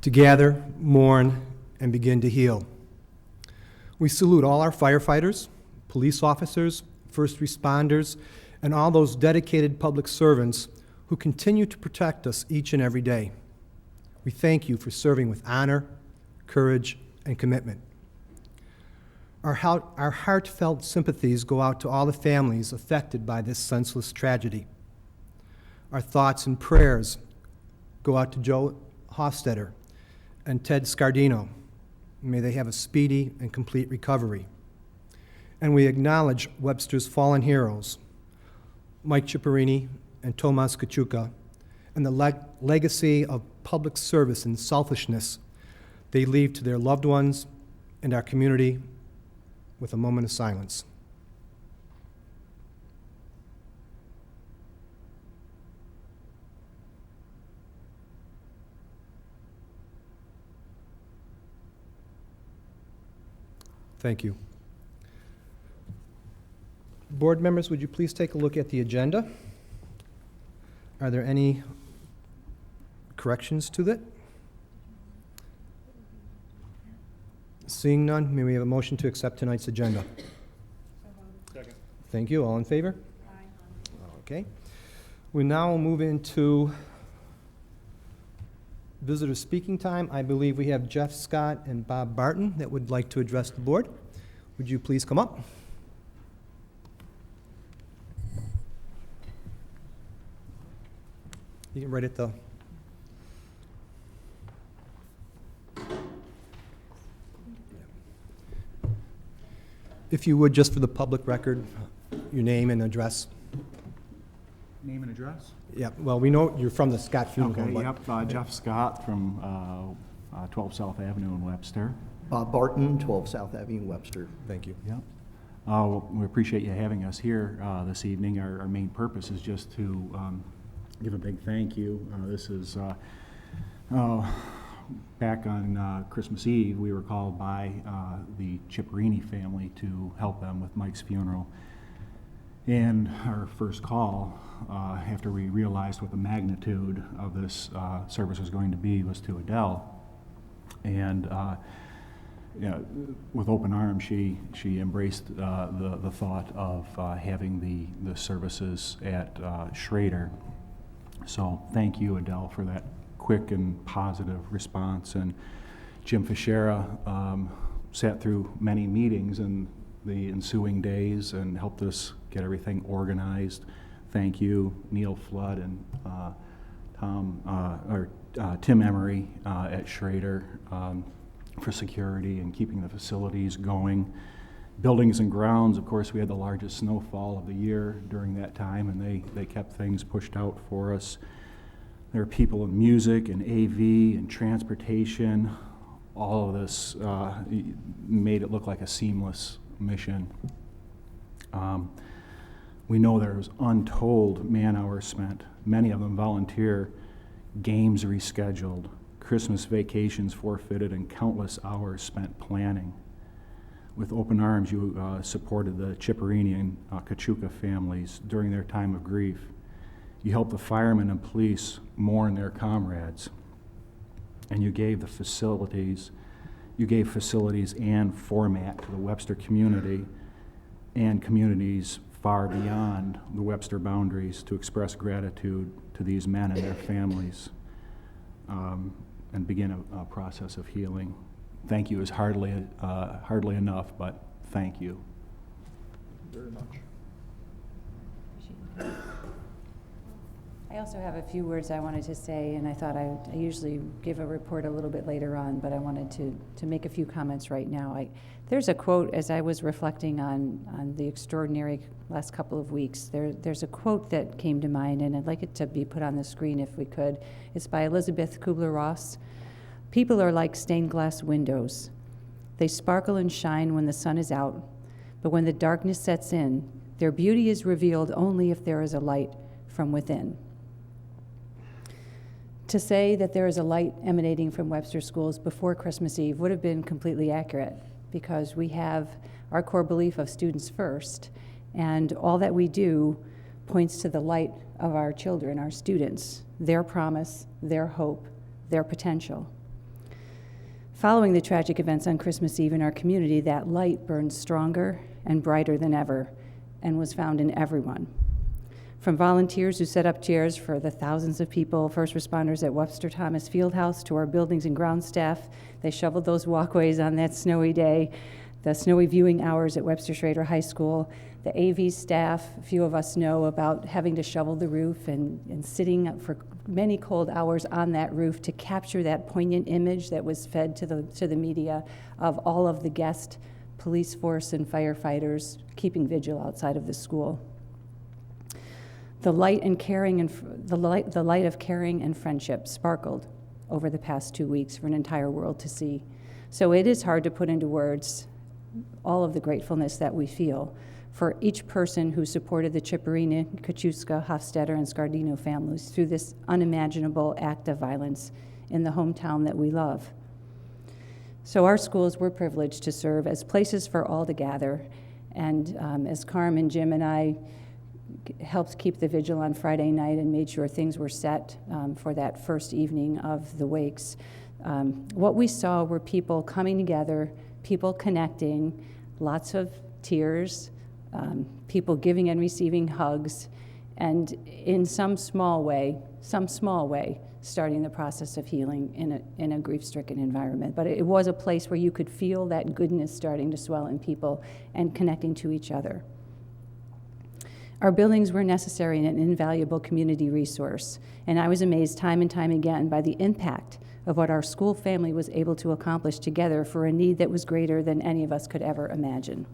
to gather, mourn, and begin to heal. We salute all our firefighters, police officers, first responders, and all those dedicated public servants who continue to protect us each and every day. We thank you for serving with honor, courage, and commitment. Our heartfelt sympathies go out to all the families affected by this senseless tragedy. Our thoughts and prayers go out to Joe Hofstetter and Ted Scardino. May they have a speedy and complete recovery. And we acknowledge Webster's fallen heroes, Mike Ciparini and Tomas Kachuka, and the legacy of public service and selfishness they leave to their loved ones and our community with a moment of silence. Thank you. Board members, would you please take a look at the agenda? Are there any corrections to that? Seeing none, may we have a motion to accept tonight's agenda? Second. Thank you. All in favor? Aye. Okay. We now move into visitor speaking time. I believe we have Jeff Scott and Bob Barton that would like to address the board. Would you please come up? You can write it the If you would, just for the public record, your name and address. Name and address? Yeah, well, we know you're from the Scott Funeral Home. Okay, yep, Jeff Scott from 12 South Avenue in Webster. Bob Barton, 12 South Avenue, Webster. Thank you. Yep. Well, we appreciate you having us here this evening. Our main purpose is just to give a big thank you. This is back on Christmas Eve, we were called by the Ciparini family to help them with Mike's funeral. And our first call, after we realized what the magnitude of this service was going to be, was to Adele. And you know, with open arms, she embraced the thought of having the services at Schrader. So thank you, Adele, for that quick and positive response. And Jim Fischera sat through many meetings in the ensuing days and helped us get everything organized. Thank you, Neil Flood and Tim Emery at Schrader for security and keeping the facilities going. Buildings and grounds, of course, we had the largest snowfall of the year during that time, and they kept things pushed out for us. There are people in music and AV and transportation. All of this made it look like a seamless mission. We know there's untold man hours spent, many of them volunteer, games rescheduled, Christmas vacations forfeited, and countless hours spent planning. With open arms, you supported the Ciparini and Kachuka families during their time of grief. You helped the firemen and police mourn their comrades, and you gave facilities and format to the Webster community and communities far beyond the Webster boundaries to express gratitude to these men and their families and begin a process of healing. Thank you is hardly enough, but thank you. Very much. I also have a few words I wanted to say, and I thought I usually give a report a little bit later on, but I wanted to make a few comments right now. There's a quote, as I was reflecting on the extraordinary last couple of weeks, there's a quote that came to mind, and I'd like it to be put on the screen if we could. It's by Elizabeth Kubler-Ross. People are like stained glass windows. They sparkle and shine when the sun is out, but when the darkness sets in, their beauty is revealed only if there is a light from within. To say that there is a light emanating from Webster schools before Christmas Eve would have been completely accurate, because we have our core belief of students first, and all that we do points to the light of our children, our students, their promise, their hope, their potential. Following the tragic events on Christmas Eve in our community, that light burned stronger and brighter than ever and was found in everyone. From volunteers who set up chairs for the thousands of people, first responders at Webster Thomas Fieldhouse, to our buildings and ground staff, they shoveled those walkways on that snowy day, the snowy viewing hours at Webster Schrader High School, the AV staff. A few of us know about having to shovel the roof and sitting up for many cold hours on that roof to capture that poignant image that was fed to the media of all of the guest police force and firefighters keeping vigil outside of the school. The light of caring and friendship sparkled over the past 2 weeks for an entire world to see. So it is hard to put into words all of the gratefulness that we feel for each person who supported the Cipollini, Kosciuszko, Hofstetter, and Scardino families through this unimaginable act of violence in the hometown that we love. So our schools were privileged to serve as places for all to gather, and as Carm and Jim and I helped keep the vigil on Friday night and made sure things were set for that first evening of the wakes, what we saw were people coming together, people connecting, lots of tears, people giving and receiving hugs, and in some small way, starting the process of healing in a grief-stricken environment. But it was a place where you could feel that goodness starting to swell in people and connecting to each other. Our buildings were necessary and an invaluable community resource, and I was amazed time and time again by the impact of what our school family was able to accomplish together for a need that was greater than any of us could ever imagine.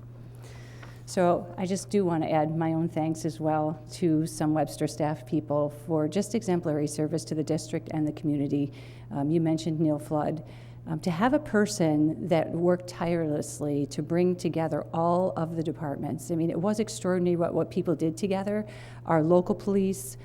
So I just do want to add my own thanks as well to some Webster staff people for just exemplary service to the district and the community. You mentioned Neil Flood. To have a person that worked tirelessly to bring together all of the departments. I mean, it was extraordinary what people did together. Our local police,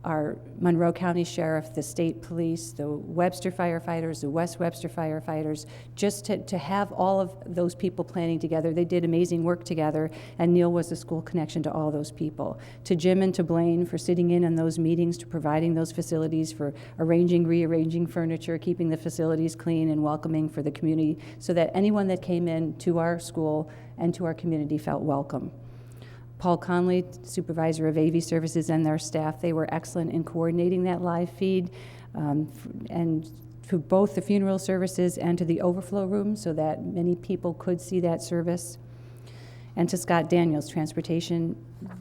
our Monroe County Sheriff, the state police, the Webster firefighters, the West Webster firefighters, just to have all of those people planning together. They did amazing work together, and Neil was the school connection to all those people. To Jim and to Blaine for sitting in on those meetings, to providing those facilities, for arranging, rearranging furniture, keeping the facilities clean and welcoming for the community so that anyone that came in to our school and to our community felt welcome. Paul Conley, supervisor of AV services, and their staff, they were excellent in coordinating that live feed and to both the funeral services and to the overflow room so that many people could see that service. And to Scott Daniels, transportation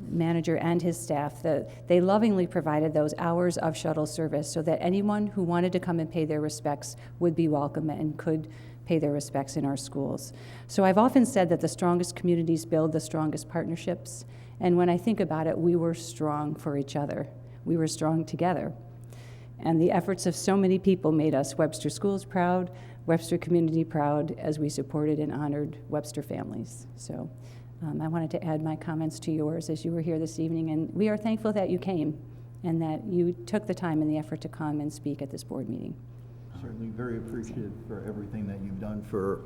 manager, and his staff, they lovingly provided those hours of shuttle service so that anyone who wanted to come and pay their respects would be welcome and could pay their respects in our schools. So I've often said that the strongest communities build the strongest partnerships, and when I think about it, we were strong for each other. We were strong together. And the efforts of so many people made us Webster schools proud, Webster community proud, as we supported and honored Webster families. So I wanted to add my comments to yours as you were here this evening, and we are thankful that you came and that you took the time and the effort to come and speak at this board meeting. Certainly very appreciative for everything that you've done for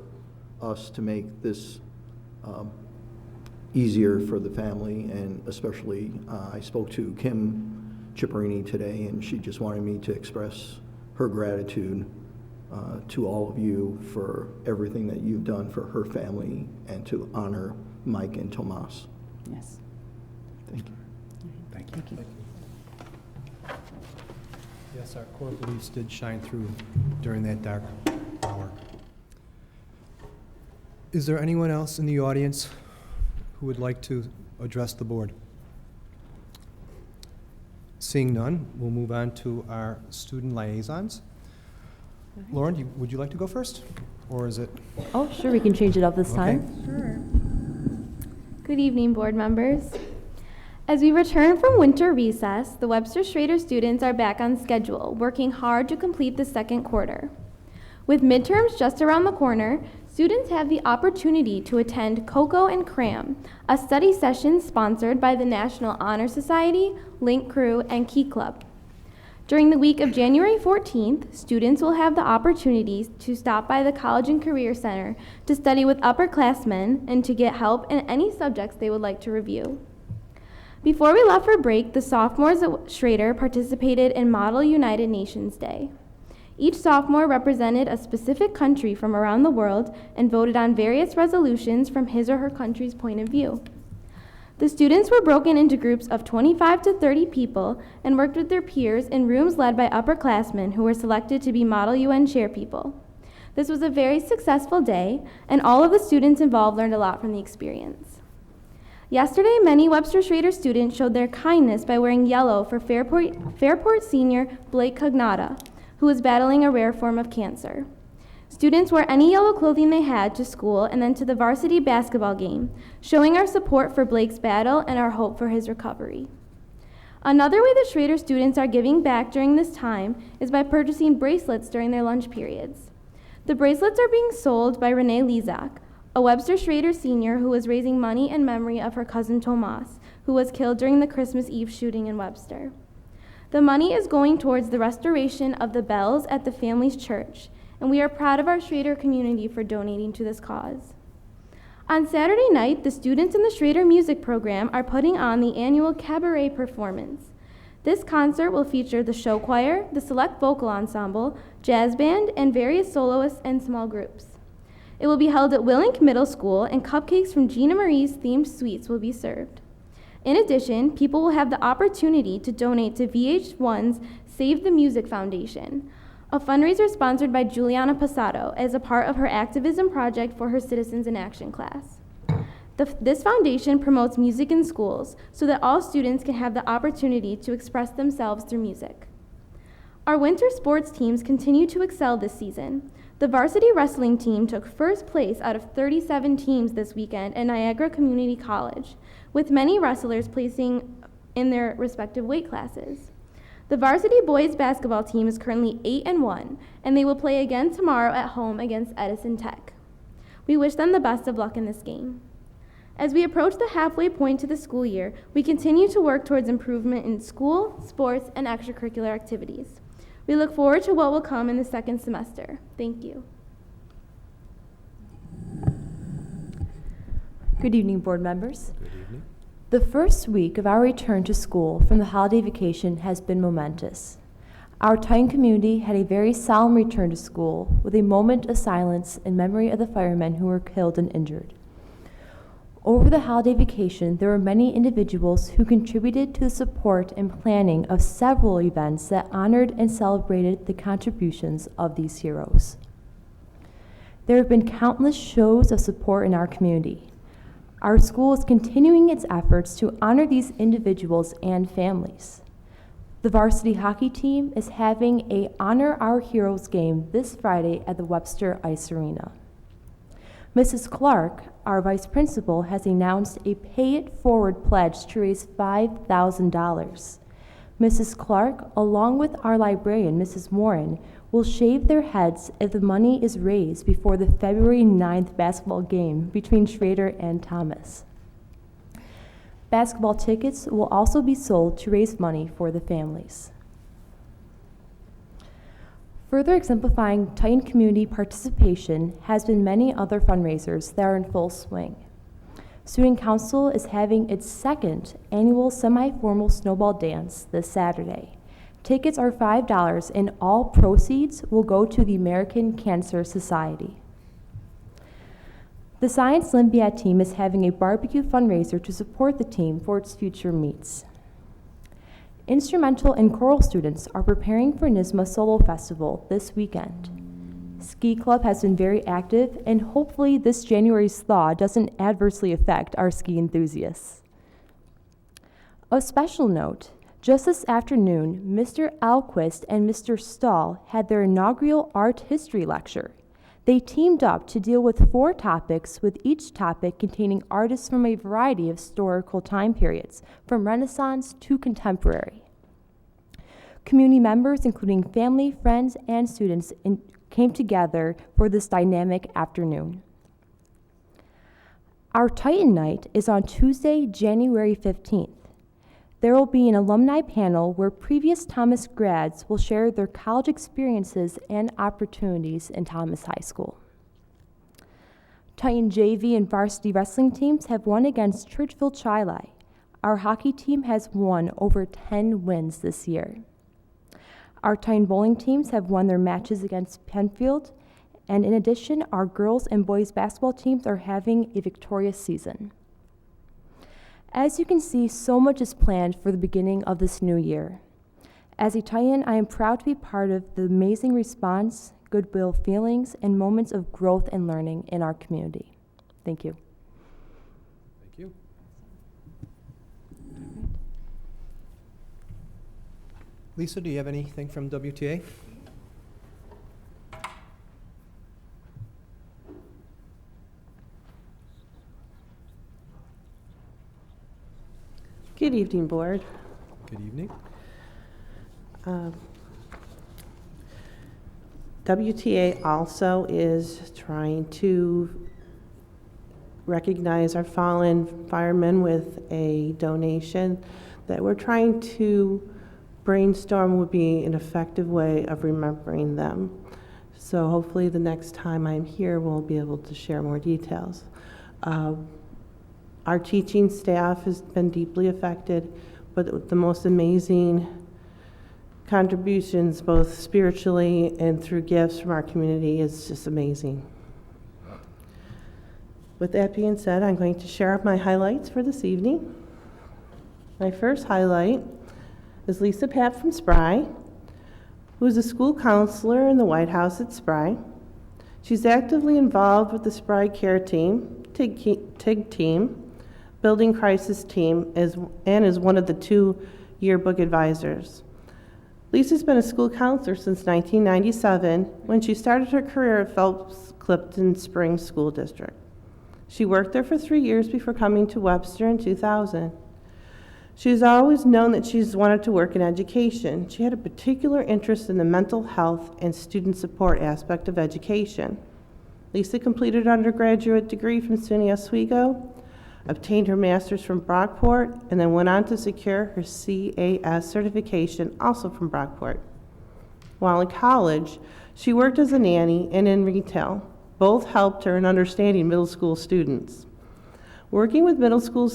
us to make this easier for the family, and especially I spoke to Kim Cipollini today, and she just wanted me to express her gratitude to all of you for everything that you've done for her family and to honor Mike and Tomas. Yes. Thank you. Thank you. Thank you. Yes, our core beliefs did shine through during that dark hour. Is there anyone else in the audience who would like to address the board? Seeing none, we'll move on to our student liaisons. Lauren, would you like to go first? Or is it? Oh, sure, we can change it up this Okay. time. Sure. Good evening, board members. As we return from winter recess, the Webster Schrader students are back on schedule, working hard to complete the second quarter. With midterms just around the corner, students have the opportunity to attend Cocoa and Cram, a study session sponsored by the National Honor Society, Link Crew, and Key Club. During the week of January 14th, students will have the opportunity to stop by the College and Career Center to study with upperclassmen and to get help in any subjects they would like to review. Before we left for break, the sophomores at Schrader participated in Model United Nations Day. Each sophomore represented a specific country from around the world and voted on various resolutions from his or her country's point of view. The students were broken into groups of 25 to 30 people and worked with their peers in rooms led by upperclassmen who were selected to be Model UN chairpeople. This was a very successful day, and all of the students involved learned a lot from the experience. Yesterday, many Webster Schrader students showed their kindness by wearing yellow for Fairport senior Blake Cognata, who was battling a rare form of cancer. Students wore any yellow clothing they had to school and then to the varsity basketball game, showing our support for Blake's battle and our hope for his recovery. Another way the Schrader students are giving back during this time is by purchasing bracelets during their lunch periods. The bracelets are being sold by Renee Lizak, a Webster Schrader senior who was raising money in memory of her cousin Tomas, who was killed during the Christmas Eve shooting in Webster. The money is going towards the restoration of the bells at the family's church, and we are proud of our Schrader community for donating to this cause. On Saturday night, the students in the Schrader Music Program are putting on the annual cabaret performance. This concert will feature the show choir, the select vocal ensemble, jazz band, and various soloists and small groups. It will be held at Willink Middle School, and cupcakes from Gina Marie's themed sweets will be served. In addition, people will have the opportunity to donate to VH1's Save the Music Foundation, a fundraiser sponsored by Juliana Passato as a part of her activism project for her Citizens in Action class. This foundation promotes music in schools so that all students can have the opportunity to express themselves through music. Our winter sports teams continue to excel this season. The varsity wrestling team took first place out of 37 teams this weekend at Niagara Community College, with many wrestlers placing in their respective weight classes. The varsity boys basketball team is currently 8-1, and they will play again tomorrow at home against Edison Tech. We wish them the best of luck in this game. As we approach the halfway point to the school year, we continue to work towards improvement in school, sports, and extracurricular activities. We look forward to what will come in the second semester. Thank you. Good evening, board members. Good evening. The first week of our return to school from the holiday vacation has been momentous. Our Titan community had a very solemn return to school with a moment of silence in memory of the firemen who were killed and injured. Over the holiday vacation, there were many individuals who contributed to the support and planning of several events that honored and celebrated the contributions of these heroes. There have been countless shows of support in our community. Our school is continuing its efforts to honor these individuals and families. The varsity hockey team is having a Honor Our Heroes game this Friday at the Webster Ice Arena. Mrs. Clark, our vice principal, has announced a Pay It Forward pledge to raise $5,000. Mrs. Clark, along with our librarian, Mrs. Warren, will shave their heads if the money is raised before the February 9th basketball game between Schrader and Thomas. Basketball tickets will also be sold to raise money for the families. Further exemplifying Titan community participation has been many other fundraisers that are in full swing. Student Council is having its second annual semi-formal snowball dance this Saturday. Tickets are $5 and all proceeds will go to the American Cancer Society. The Science Olympiad team is having a barbecue fundraiser to support the team for its future meets. Instrumental and choral students are preparing for NYSSMA Solo Festival this weekend. Ski Club has been very active, and hopefully this January's thaw doesn't adversely affect our ski enthusiasts. Of special note, just this afternoon, Mr. Alquist and Mr. Stahl had their inaugural art history lecture. They teamed up to deal with 4 topics, with each topic containing artists from a variety of historical time periods, from Renaissance to contemporary. Community members, including family, friends, and students, came together for this dynamic afternoon. Our Titan Night is on Tuesday, January 15th. There will be an alumni panel where previous Thomas grads will share their college experiences and opportunities in Thomas High School. Titan JV and varsity wrestling teams have won against Churchville Chili. Our hockey team has won over 10 wins this year. Our Tyne bowling teams have won their matches against Penfield, and in addition, our girls and boys basketball teams are having a victorious season. As you can see, so much is planned for the beginning of this new year. As a Tyan, I am proud to be part of the amazing response, goodwill feelings, and moments of growth and learning in our community. Thank you. Thank you. Lisa, do you have anything from WTA? Good evening, Board. Good evening. WTA also is trying to recognize our fallen firemen with a donation that we're trying to brainstorm would be an effective way of remembering them. So hopefully the next time I'm here, we'll be able to share more details. Our teaching staff has been deeply affected, but the most amazing contributions, both spiritually and through gifts from our community, is just amazing. With that being said, I'm going to share my highlights for this evening. My first highlight is Lisa Papp from Spry, who is a school counselor in the White House at Spry. She's actively involved with the Spry Care Team, TIG team, Building Crisis Team, and is one of the 2 yearbook advisors. Lisa's been a school counselor since 1997 when she started her career at Phelps-Clifton Springs School District. She worked there for 3 years before coming to Webster in 2000. She's always known that she's wanted to work in education. She had a particular interest in the mental health and student support aspect of education. Lisa completed an undergraduate degree from SUNY Oswego, obtained her master's from Brockport, and then went on to secure her CAS certification, also from Brockport. While in college, she worked as a nanny and in retail. Both helped her in understanding middle school students. Working with middle school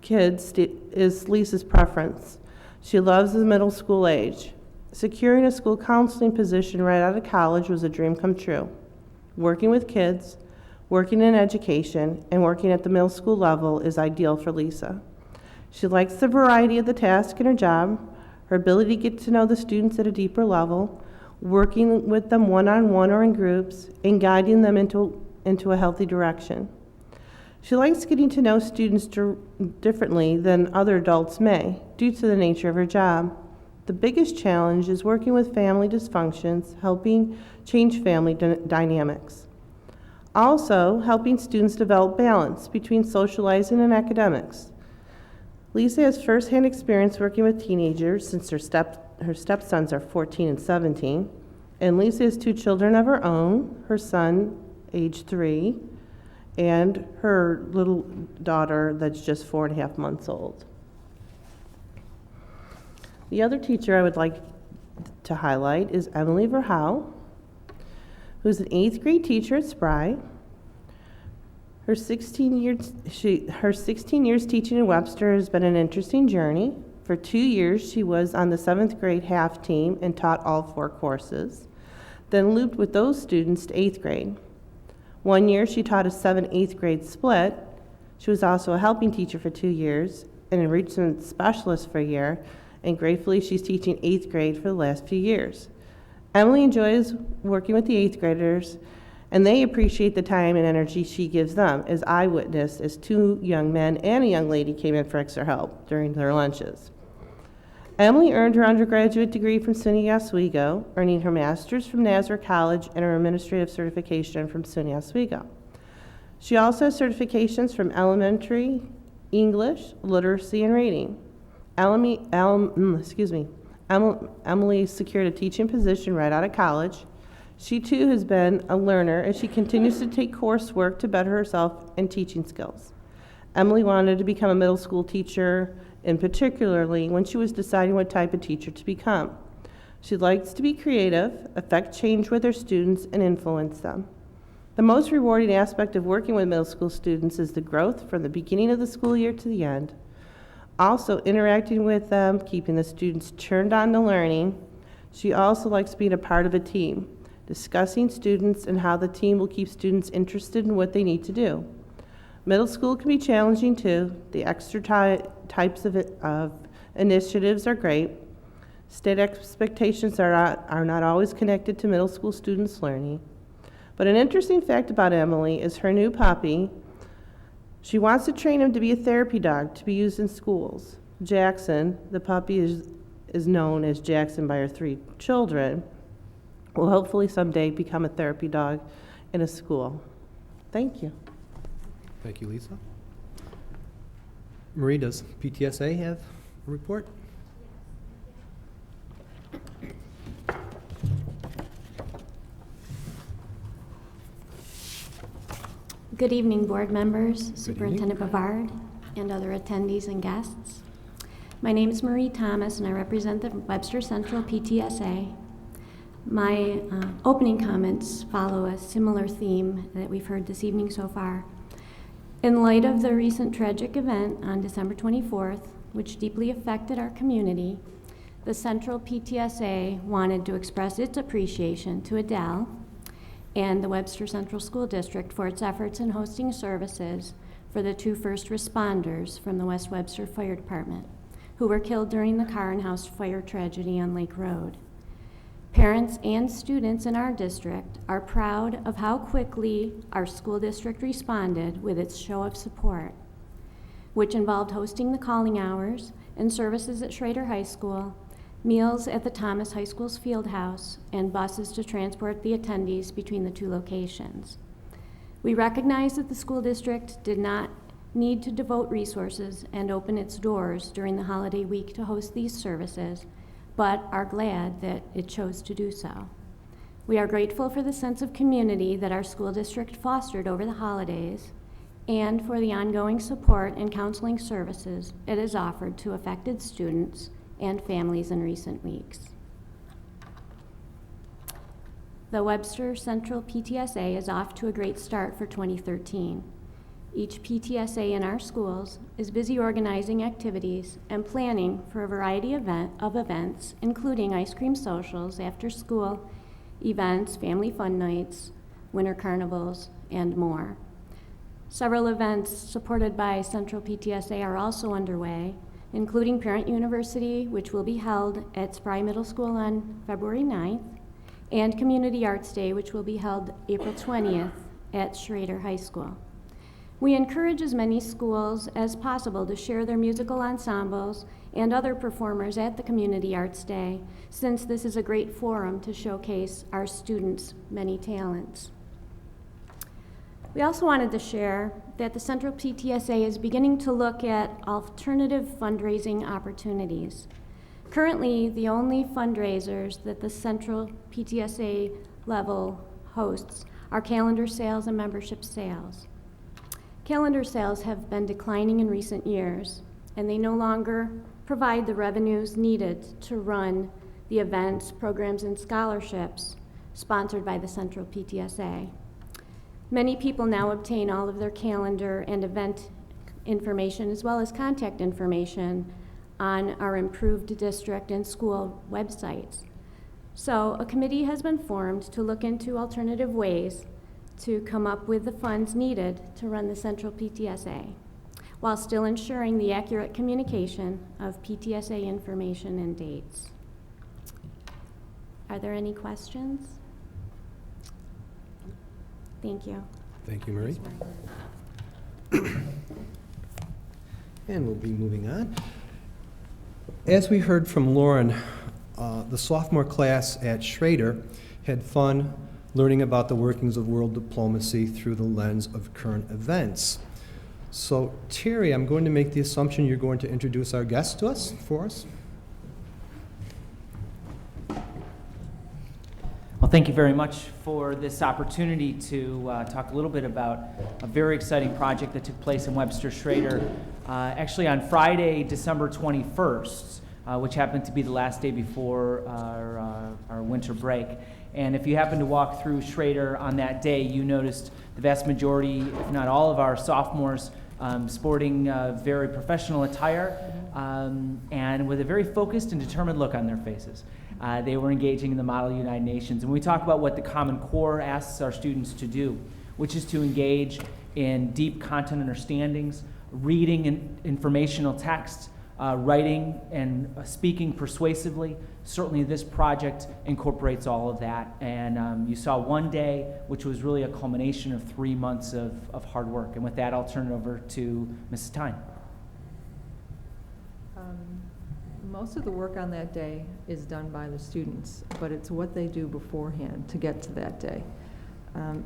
kids is Lisa's preference. She loves the middle school age. Securing a school counseling position right out of college was a dream come true. Working with kids, working in education, and working at the middle school level is ideal for Lisa. She likes the variety of the tasks in her job, her ability to get to know the students at a deeper level, working with them one-on-one or in groups, and guiding them into a healthy direction. She likes getting to know students differently than other adults may, due to the nature of her job. The biggest challenge is working with family dysfunctions, helping change family dynamics. Also, helping students develop balance between socializing and academics. Lisa has firsthand experience working with teenagers since her stepsons are 14 and 17, and Lisa has 2 children of her own, her son, age 3, and her little daughter that's just 4.5 months old. The other teacher I would like to highlight is Emily Verhow, who's an 8th grade teacher at Spry. Her 16 years teaching in Webster has been an interesting journey. For 2 years, she was on the 7th grade half team and taught all 4 courses, then looped with those students to 8th grade. 1 year, she taught a 7/8 grade split. She was also a helping teacher for 2 years, an enrichment specialist for a year, and gratefully, she's teaching 8th grade for the last few years. Emily enjoys working with the 8th graders, and they appreciate the time and energy she gives them, as I witnessed as 2 young men and a young lady came in for extra help during their lunches. Emily earned her undergraduate degree from SUNY Oswego, earning her master's from Nazareth College and her administrative certification from SUNY Oswego. She also has certifications from elementary, English, literacy, and reading. Emily secured a teaching position right out of college. She too has been a learner as she continues to take coursework to better herself and teaching skills. Emily wanted to become a middle school teacher, and particularly when she was deciding what type of teacher to become. She likes to be creative, affect change with her students, and influence them. The most rewarding aspect of working with middle school students is the growth from the beginning of the school year to the end. Also, interacting with them, keeping the students turned on to learning, She also likes being a part of a team, discussing students and how the team will keep students interested in what they need to do. Middle school can be challenging too. The extra types of initiatives are great. State expectations are not always connected to middle school students' learning. But an interesting fact about Emily is her new puppy. She wants to train him to be a therapy dog to be used in schools. Jackson, the puppy is known as Jackson by her 3 children, will hopefully someday become a therapy dog in a school. Thank you. Thank you, Lisa. Marie, does PTSA have a report? Good evening, board members, Superintendent Bavard, and other attendees and guests. My name is Marie Thomas, and I represent the Webster Central PTSA. My opening comments follow a similar theme that we've heard this evening so far. In light of the recent tragic event on December 24th, which deeply affected our community, the Central PTSA wanted to express its appreciation to Adele and the Webster Central School District for its efforts in hosting services for the 2 first responders from the West Webster Fire Department who were killed during the car and house fire tragedy on Lake Road. Parents and students in our district are proud of how quickly our school district responded with its show of support, which involved hosting the calling hours and services at Schrader High School, meals at the Thomas High School's field house, and buses to transport the attendees between the 2 locations. We recognize that the school district did not need to devote resources and open its doors during the holiday week to host these services, but are glad that it chose to do so. We are grateful for the sense of community that our school district fostered over the holidays and for the ongoing support and counseling services it has offered to affected students and families in recent weeks. The Webster Central PTSA is off to a great start for 2013. Each PTSA in our schools is busy organizing activities and planning for a variety of events, including ice cream socials, after school events, family fun nights, winter carnivals, and more. Several events supported by Central PTSA are also underway, including Parent University, which will be held at Spry Middle School on February 9th, and Community Arts Day, which will be held April 20th at Schrader High School. We encourage as many schools as possible to share their musical ensembles and other performers at the Community Arts Day, since this is a great forum to showcase our students' many talents. We also wanted to share that the Central PTSA is beginning to look at alternative fundraising opportunities. Currently, the only fundraisers that the Central PTSA level hosts are calendar sales and membership sales. Calendar sales have been declining in recent years, and they no longer provide the revenues needed to run the events, programs, and scholarships sponsored by the Central PTSA. Many people now obtain all of their calendar and event information, as well as contact information, on our improved district and school websites. So a committee has been formed to look into alternative ways to come up with the funds needed to run the Central PTSA, while still ensuring the accurate communication of PTSA information and dates. Are there any questions? Thank you. Thank you, Marie. And we'll be moving on. As we heard from Lauren, the sophomore class at Schrader had fun learning about the workings of world diplomacy through the lens of current events. So, Terry, I'm going to make the assumption you're going to introduce our guest to us, for us. Well, thank you very much for this opportunity to talk a little bit about a very exciting project that took place in Webster Schrader, actually on Friday, December 21st, which happened to be the last day before our winter break. And if you happen to walk through Schrader on that day, you noticed the vast majority, if not all of our sophomores, sporting very professional attire and with a very focused and determined look on their faces. They were engaging in the Model United Nations. And we talk about what the Common Core asks our students to do, which is to engage in deep content understandings, reading informational text, writing and speaking persuasively. Certainly this project incorporates all of that. And you saw one day, which was really a culmination of 3 months of hard work. And with that, I'll turn it over to Mrs. Tyne. Most of the work on that day is done by the students, but it's what they do beforehand to get to that day.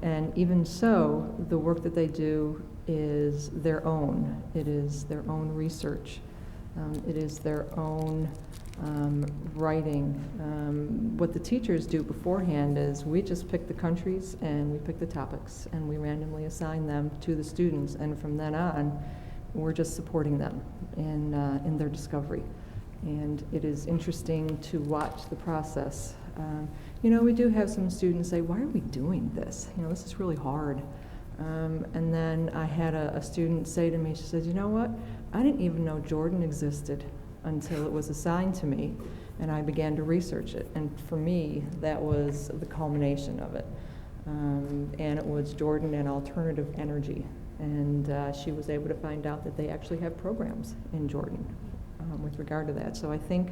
And even so, the work that they do is their own. It is their own research. It is their own writing. What the teachers do beforehand is we just pick the countries and we pick the topics and we randomly assign them to the students, and from then on, we're just supporting them in their discovery. And it is interesting to watch the process. You know, we do have some students say, why are we doing this? You know, this is really hard. And then I had a student say to me, she said, you know what? I didn't even know Jordan existed until it was assigned to me, and I began to research it. And for me, that was the culmination of it. And it was Jordan and alternative energy. And she was able to find out that they actually have programs in Jordan with regard to that. So I think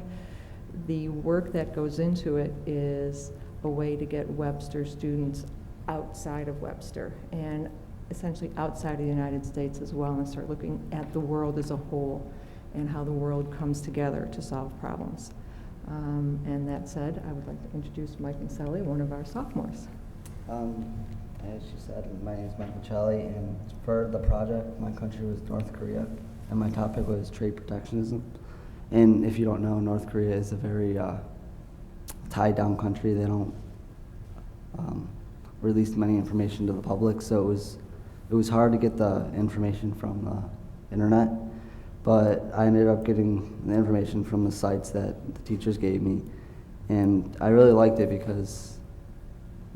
the work that goes into it is a way to get Webster students outside of Webster and essentially outside of the United States as well, and start looking at the world as a whole and how the world comes together to solve problems. And that said, I would like to introduce Mike Maselli, one of our sophomores. As she said, my name is Michael Celli, and for the project, my country was North Korea, and my topic was trade protectionism. And if you don't know, North Korea is a very tied-down country. They don't release many information to the public, so it was hard to get the information from the internet. But I ended up getting the information from the sites that the teachers gave me, and I really liked it because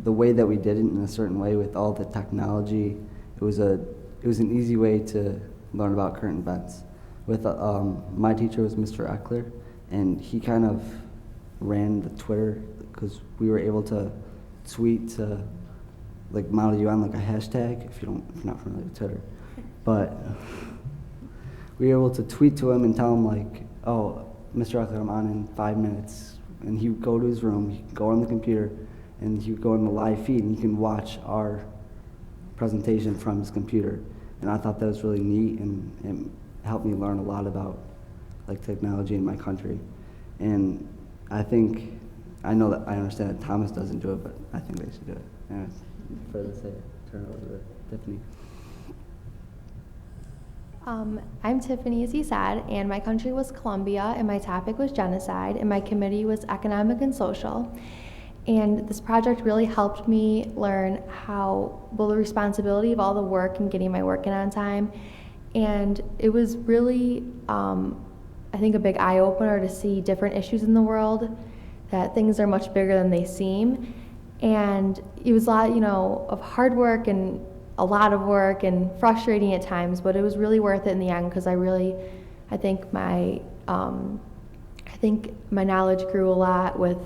the way that we did it in a certain way with all the technology, it was an easy way to learn about current events. With my teacher was Mr. Eckler, and he kind of ran the Twitter because we were able to tweet to like Model UN, like a hashtag, if you're not familiar with Twitter. But we were able to tweet to him and tell him like, oh, Mr. Eckler, I'm on in 5 minutes. And he would go to his room, he'd go on the computer, and he would go in the live feed, and you can watch our presentation from his computer. And I thought that was really neat, and it helped me learn a lot about like technology in my country. And I know that I understand that Thomas doesn't do it, but I think they should do it. And for the sake, turn it over to Tiffany. I'm Tiffany Azizad, and my country was Colombia, and my topic was genocide, and my committee was economic and social. And this project really helped me learn the responsibility of all the work and getting my work in on time. And it was really, I think, a big eye-opener to see different issues in the world, that things are much bigger than they seem. And it was a lot, of hard work and a lot of work and frustrating at times, but it was really worth it in the end because I think my knowledge grew a lot with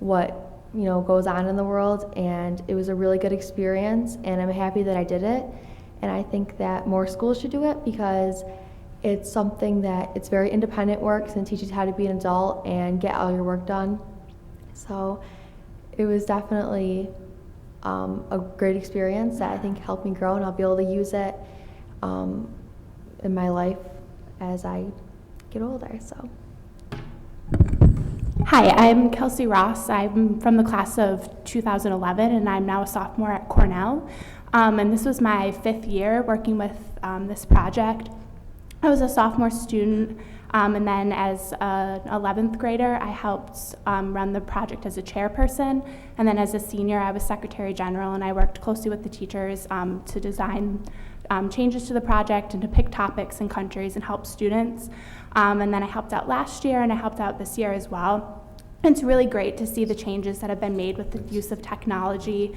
what goes on in the world, and it was a really good experience, and I'm happy that I did it. And I think that more schools should do it because it's something that it's very independent work and teaches you how to be an adult and get all your work done. So it was definitely a great experience that I think helped me grow, and I'll be able to use it in my life as I get older. So. Hi, I'm Kelsey Ross. I'm from the class of 2011, and I'm now a sophomore at Cornell. And this was my 5th year working with this project. I was a sophomore student, and then as an 11th grader, I helped run the project as a chairperson. And then as a senior, I was secretary general, and I worked closely with the teachers to design changes to the project and to pick topics and countries and help students. And then I helped out last year, and I helped out this year as well. It's really great to see the changes that have been made with the use of technology.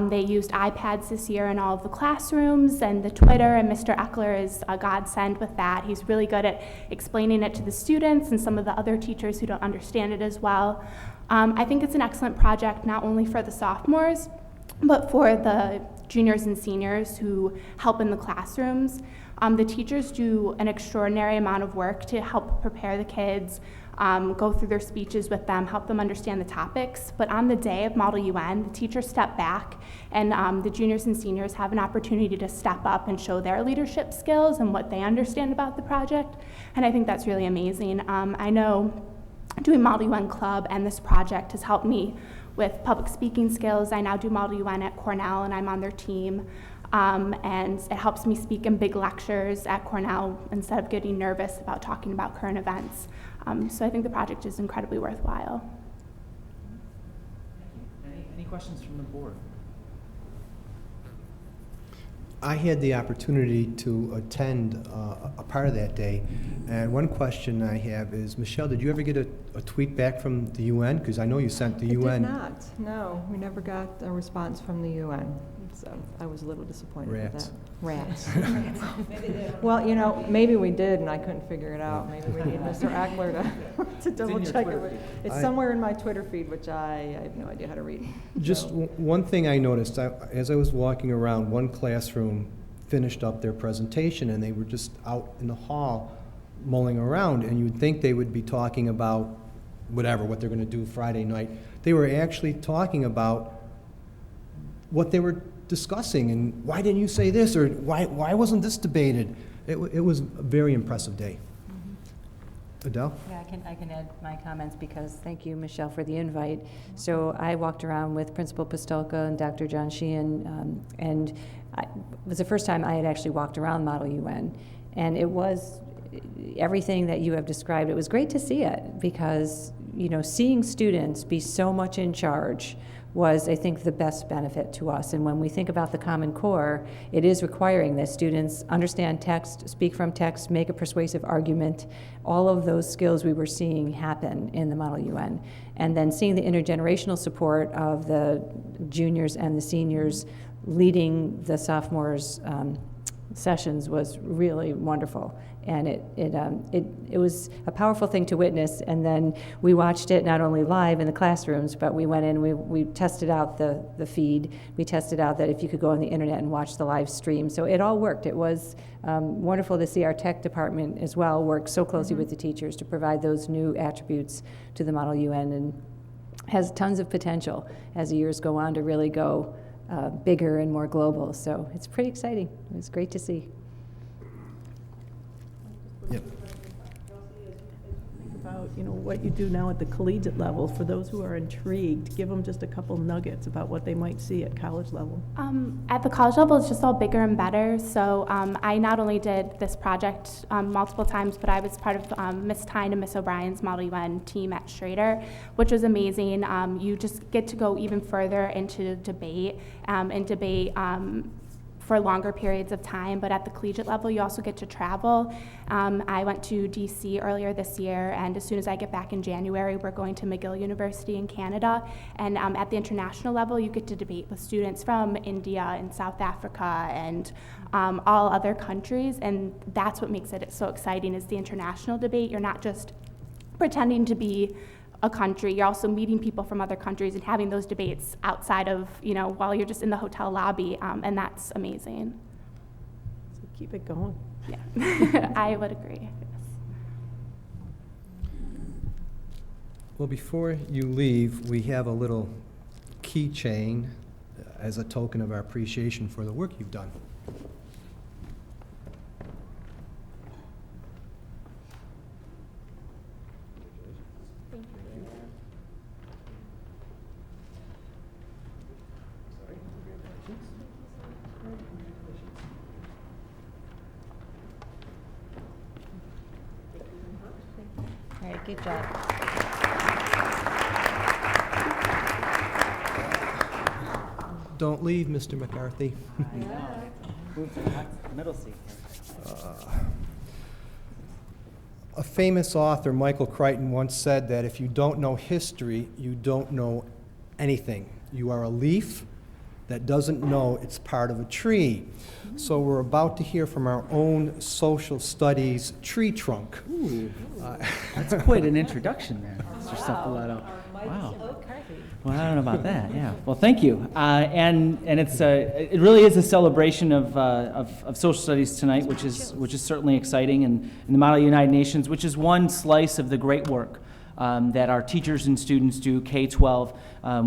They used iPads this year in all of the classrooms, and the Twitter, and Mr. Eckler is a godsend with that. He's really good at explaining it to the students and some of the other teachers who don't understand it as well. I think it's an excellent project not only for the sophomores, but for the juniors and seniors who help in the classrooms. The teachers do an extraordinary amount of work to help prepare the kids, go through their speeches with them, help them understand the topics. But on the day of Model UN, the teachers step back and the juniors and seniors have an opportunity to step up and show their leadership skills and what they understand about the project. And I think that's really amazing. I know doing Model UN Club and this project has helped me with public speaking skills. I now do Model UN at Cornell and I'm on their team. And it helps me speak in big lectures at Cornell instead of getting nervous about talking about current events. So I think the project is incredibly worthwhile. Any questions from the board? I had the opportunity to attend a part of that day, and one question I have is, Michelle, did you ever get a tweet back from the UN? Because I know you sent the UN. I did not. No, we never got a response from the UN. So I was a little disappointed Rats. with that. Rats. Well, you know, maybe we did and I couldn't figure it out. Maybe we need Mr. Ackler to double check it. It's somewhere in my Twitter feed, which I have no idea how to read. Just one thing I noticed, as I was walking around, one classroom finished up their presentation and they were just out in the hall mulling around, and you'd think they would be talking about what they're going to do Friday night. They were actually talking about what they were discussing and why didn't you say this, or why wasn't this debated. It was a very impressive day. Adele? Yeah, I can add my comments because thank you, Michelle, for the invite. So I walked around with Principal Pistolka and Dr. John Sheehan, and it was the first time I had actually walked around Model UN, and it was everything that you have described. It was great to see it because, you know, seeing students be so much in charge was, I think, the best benefit to us. And when we think about the Common Core, it is requiring that students understand text, speak from text, make a persuasive argument. All of those skills we were seeing happen in the Model UN. And then seeing the intergenerational support of the juniors and the seniors leading the sophomores' sessions was really wonderful. And it was a powerful thing to witness. And then we watched it not only live in the classrooms, but we went in, we tested out the feed. We tested out that if you could go on the internet and watch the live stream. So it all worked. It was wonderful to see our tech department as well work so closely with the teachers to provide those new attributes to the Model UN, and has tons of potential as the years go on to really go bigger and more global. So it's pretty exciting. It was great to see. Yep. About, you know, what you do now at the collegiate level, for those who are intrigued, give them just a couple nuggets about what they might see at college level. At the college level, it's just all bigger and better. So I not only did this project multiple times, but I was part of Miss Tyne and Miss O'Brien's Model UN team at Schrader, which was amazing. You just get to go even further into debate for longer periods of time, but at the collegiate level, you also get to travel. I went to DC earlier this year, and as soon as I get back in January, we're going to McGill University in Canada. And at the international level, you get to debate with students from India and South Africa and all other countries, and that's what makes it so exciting is the international debate. You're not just pretending to be a country, you're also meeting people from other countries and having those debates outside of, you know, while you're just in the hotel lobby, and that's amazing. So keep it going. Yeah, I would agree. Yes. Well, before you leave, we have a little keychain as a token of our appreciation for the work you've done. All right, good job. Don't leave, Mr. McCarthy. Middle seat. A famous author, Michael Crichton, once said that if you don't know history, you don't know anything. You are a leaf that doesn't know it's part of a tree. So we're about to hear from our own social studies tree trunk. Ooh, that's quite an introduction there, Mr. Seppoletto. Wow. Well, I don't know about that. Yeah. Well, thank you. And it's it really is a celebration of social studies tonight, which is certainly exciting, and the Model United Nations, which is one slice of the great work that our teachers and students do K-12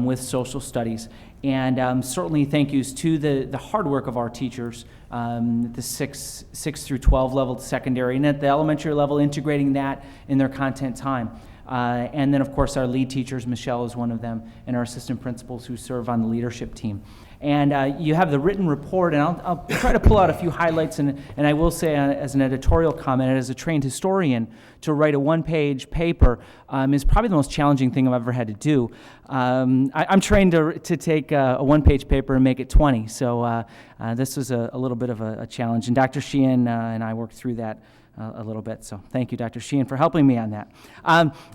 with social studies. And certainly thank yous to the hard work of our teachers, the 6 through 12 level secondary, and at the elementary level, integrating that in their content time. And then, of course, our lead teachers, Michelle is one of them, and our assistant principals who serve on the leadership team. And you have the written report, and I'll try to pull out a few highlights, and I will say as an editorial comment, as a trained historian, to write a one-page paper is probably the most challenging thing I've ever had to do. I'm trained to take a one-page paper and make it 20, so this was a little bit of a challenge, and Dr. Sheehan and I worked through that a little bit. So thank you, Dr. Sheehan, for helping me on that.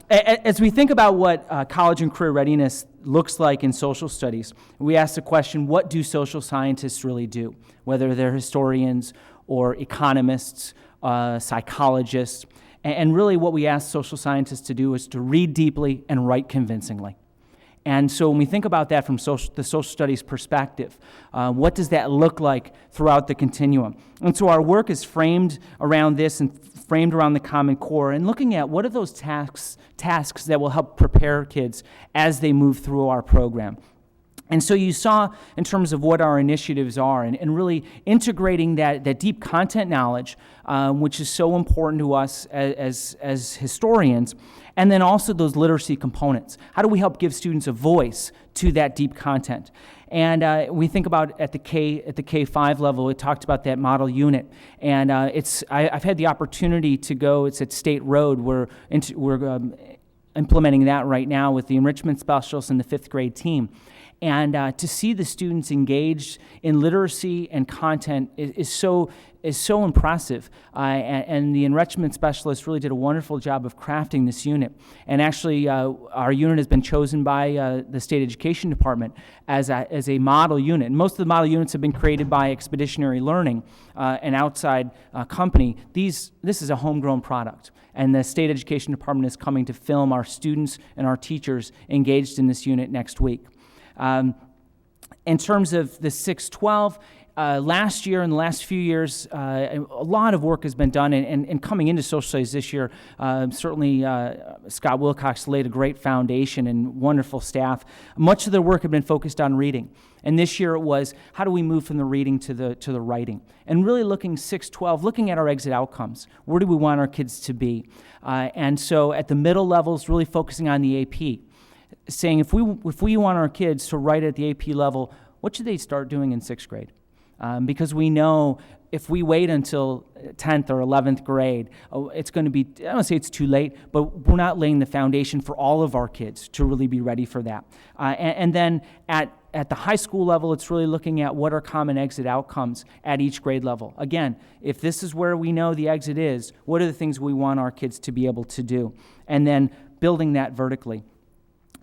As we think about what college and career readiness looks like in social studies, we ask the question, what do social scientists really do? Whether they're historians or economists, psychologists, and really what we ask social scientists to do is to read deeply and write convincingly. And so when we think about that from the social studies perspective, what does that look like throughout the continuum? And so our work is framed around this and framed around the Common Core and looking at what are those tasks that will help prepare kids as they move through our program. And so you saw in terms of what our initiatives are and really integrating that deep content knowledge, which is so important to us as historians, and then also those literacy components. How do we help give students a voice to that deep content? And we think about at the K-5 level, we talked about that model unit. And I've had the opportunity to go, it's at State Road, we're implementing that right now with the enrichment specialists and the 5th grade team. And to see the students engaged in literacy and content is so impressive. And the enrichment specialist really did a wonderful job of crafting this unit. And actually, our unit has been chosen by the State Education Department as a model unit. And most of the model units have been created by Expeditionary Learning, an outside company. This is a homegrown product. And the State Education Department is coming to film our students and our teachers engaged in this unit next week. In terms of the 6-12, last year and the last few years, a lot of work has been done, and coming into social studies this year, certainly Scott Wilcox laid a great foundation and wonderful staff. Much of their work had been focused on reading, and this year it was, how do we move from the reading to the writing? And really looking 6-12, looking at our exit outcomes. Where do we want our kids to be? And so at the middle levels, really focusing on the AP. Saying if we want our kids to write at the AP level, what should they start doing in 6th grade? Because we know if we wait until 10th or 11th grade, it's going to be, I don't want to say it's too late, but we're not laying the foundation for all of our kids to really be ready for that. And then at the high school level, it's really looking at what are common exit outcomes at each grade level. Again, if this is where we know the exit is, what are the things we want our kids to be able to do? And then building that vertically.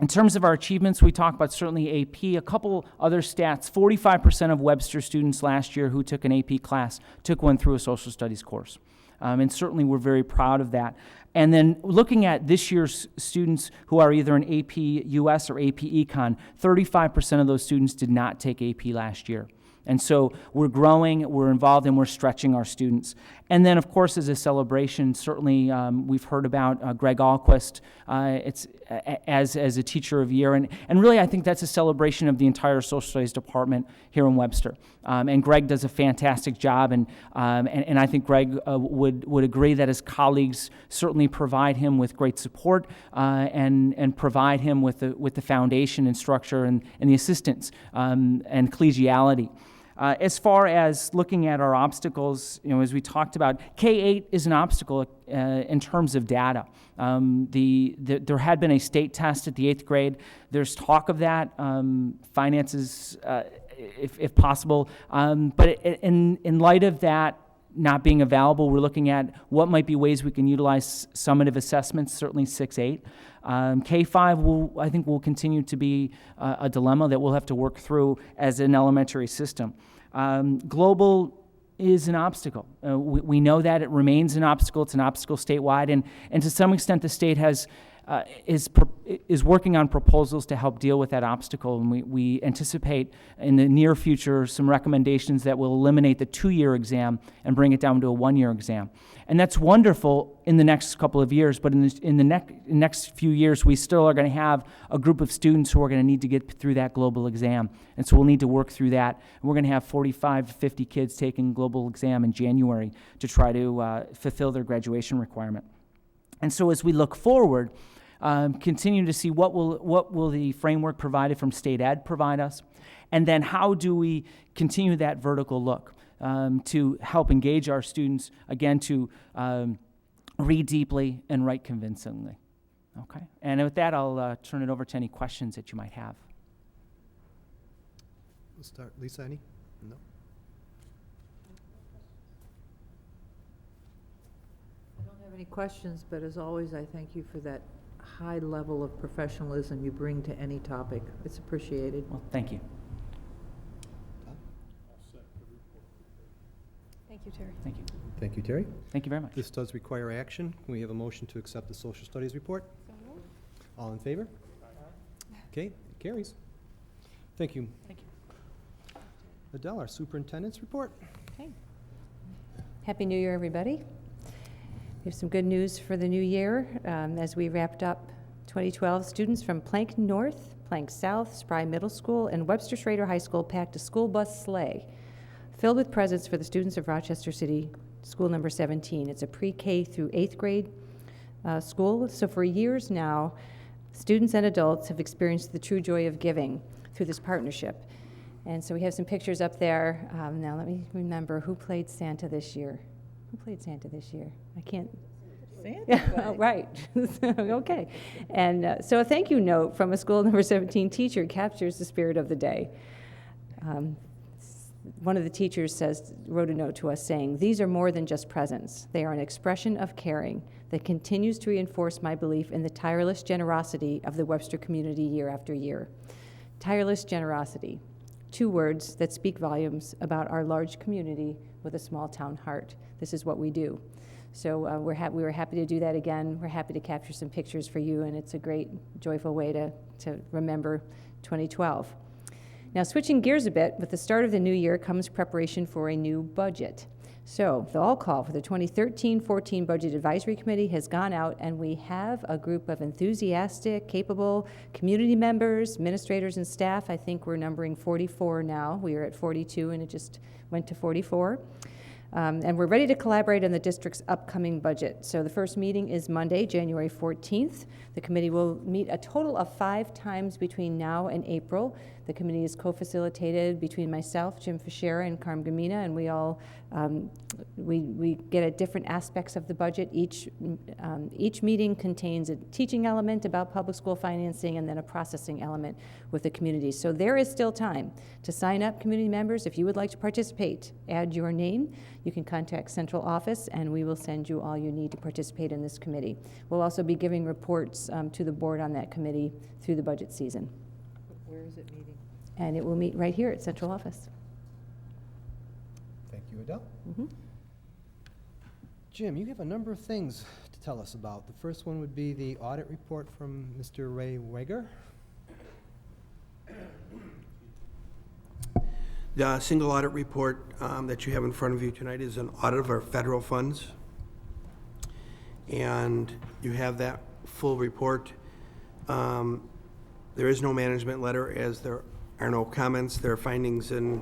In terms of our achievements, we talk about certainly AP. A couple other stats, 45% of Webster students last year who took an AP class took one through a social studies course. And certainly we're very proud of that. And then looking at this year's students who are either in AP US or AP Econ, 35% of those students did not take AP last year. And so we're growing, we're involved, and we're stretching our students. And then, of course, as a celebration, certainly we've heard about Greg Ahlquist as a teacher of the year. And really, I think that's a celebration of the entire social studies department here in Webster. And Greg does a fantastic job, and I think Greg would agree that his colleagues certainly provide him with great support and provide him with the foundation and structure and the assistance and collegiality. As far as looking at our obstacles, as we talked about, K-8 is an obstacle in terms of data. There had been a state test at the 8th grade. There's talk of that, finances, if possible. But in light of that not being available, we're looking at what might be ways we can utilize summative assessments, certainly 6-8. K-5 I think will continue to be a dilemma that we'll have to work through as an elementary system. Global is an obstacle. We know that it remains an obstacle. It's an obstacle statewide, and to some extent the state has is working on proposals to help deal with that obstacle, and we anticipate in the near future some recommendations that will eliminate the 2-year exam and bring it down to a 1-year exam. And that's wonderful in the next couple of years, but in the next few years, we still are going to have a group of students who are going to need to get through that global exam. And so we'll need to work through that. And we're going to have 45 to 50 kids taking global exam in January to try to fulfill their graduation requirement. And so as we look forward, continue to see what will the framework provided from state ed provide us, and then how do we continue that vertical look to help engage our students, again, to read deeply and write convincingly. Okay, and with that, I'll turn it over to any questions that you might have. We'll start. Lisa, any? No? I don't have any questions, but as always, I thank you for that high level of professionalism you bring to any topic. It's appreciated. Well, thank you. Thank you, Terry. Thank you. Thank you, Terry. Thank you very much. This does require action. Can we have a motion to accept the social studies report? All in favor? Okay, it carries. Thank you. Thank you. Adele, our superintendent's report. Okay. Happy New Year, everybody. We have some good news for the new year. As we wrapped up 2012, students from Plank North, Plank South, Spry Middle School, and Webster Schrader High School packed a school bus sleigh filled with presents for the students of Rochester City School number 17. It's a pre-K through 8th grade school. So for years now, students and adults have experienced the true joy of giving through this partnership. And so we have some pictures up there. Now let me remember who played Santa this year. Who played Santa this year? I can't. Santa. Oh, right. Okay. And so a thank you note from a school number 17 teacher captures the spirit of the day. One of the teachers wrote a note to us saying, "These are more than just presents. They are an expression of caring that continues to reinforce my belief in the tireless generosity of the Webster community year after year." Tireless generosity. 2 words that speak volumes about our large community with a small town heart. This is what we do. So we were happy to do that again. We're happy to capture some pictures for you, and it's a great, joyful way to remember 2012. Now, switching gears a bit, with the start of the new year comes preparation for a new budget. So the all call for the 2013-14 Budget Advisory Committee has gone out, and we have a group of enthusiastic, capable community members, administrators, and staff. I think we're numbering 44 now. We were at 42, and it just went to 44. And we're ready to collaborate on the district's upcoming budget. So the first meeting is Monday, January 14th. The committee will meet a total of 5 times between now and April. The committee is co-facilitated between myself, Jim Fischera, and Carm Gamina, and we all we get at different aspects of the budget. Each meeting contains a teaching element about public school financing and then a processing element with the community. So there is still time to sign up, community members. If you would like to participate, add your name. You can contact central office, and we will send you all you need to participate in this committee. We'll also be giving reports to the board on that committee through the budget season. Where is it meeting? And it will meet right here at central office. Thank you, Adele. Mm-hmm. Jim, you have a number of things to tell us about. The first one would be the audit report from Mr. Ray Weger. The single audit report that you have in front of you tonight is an audit of our federal funds. And you have that full report. There is no management letter, as there are no comments. There are findings in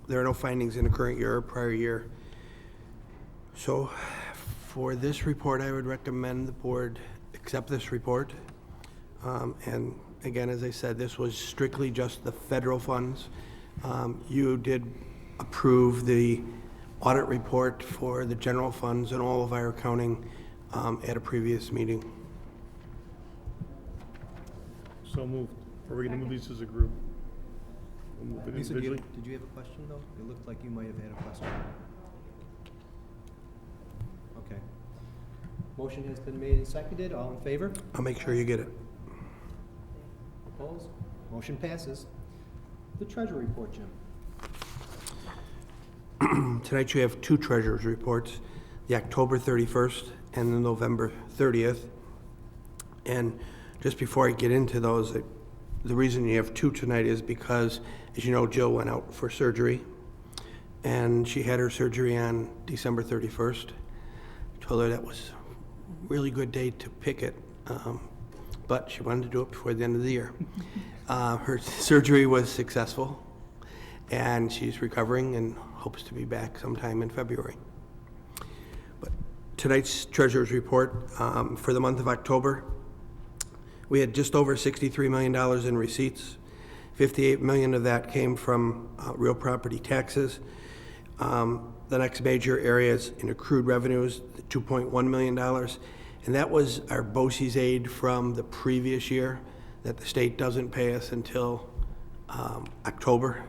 there are no findings in the current year or prior year. So for this report, I would recommend the board accept this report. And again, as I said, this was strictly just the federal funds. You did approve the audit report for the general funds and all of our accounting at a previous meeting. So moved. Are we going to move these as a group? We'll move it Lisa, individually? did you have a question, though? It looked like you might have had a question. Okay. Motion has been made and seconded. All in favor? I'll make sure you get it. Opposed? Motion passes. The treasurer report, Jim. Tonight you have 2 treasurer's reports, the October 31st and the November 30th. And just before I get into those, the reason you have two tonight is because, as you know, Jill went out for surgery, and she had her surgery on December 31st. I told her that was a really good day to pick it, but she wanted to do it before the end of the year. Her surgery was successful, and she's recovering and hopes to be back sometime in February. But tonight's treasurer's report for the month of October, we had just over $63 million in receipts. $58 million of that came from real property taxes. The next major areas in accrued revenues, $2.1 million, and that was our BOCES aid from the previous year that the state doesn't pay us until October.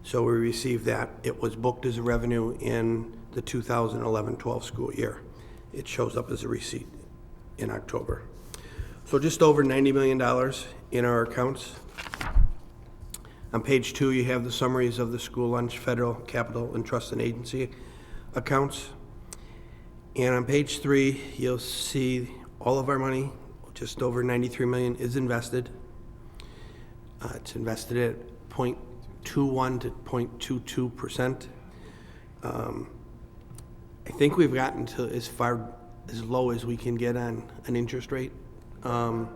So we received that. It was booked as a revenue in the 2011-12 school year. It shows up as a receipt in October. So just over $90 million in our accounts. On page 2, you have the summaries of the school lunch, federal, capital, and trust and agency accounts. And on page 3, you'll see all of our money, just over $93 million, is invested. It's invested at 0.21 to 0.22%. I think we've gotten to as low as we can get on an interest rate. I'm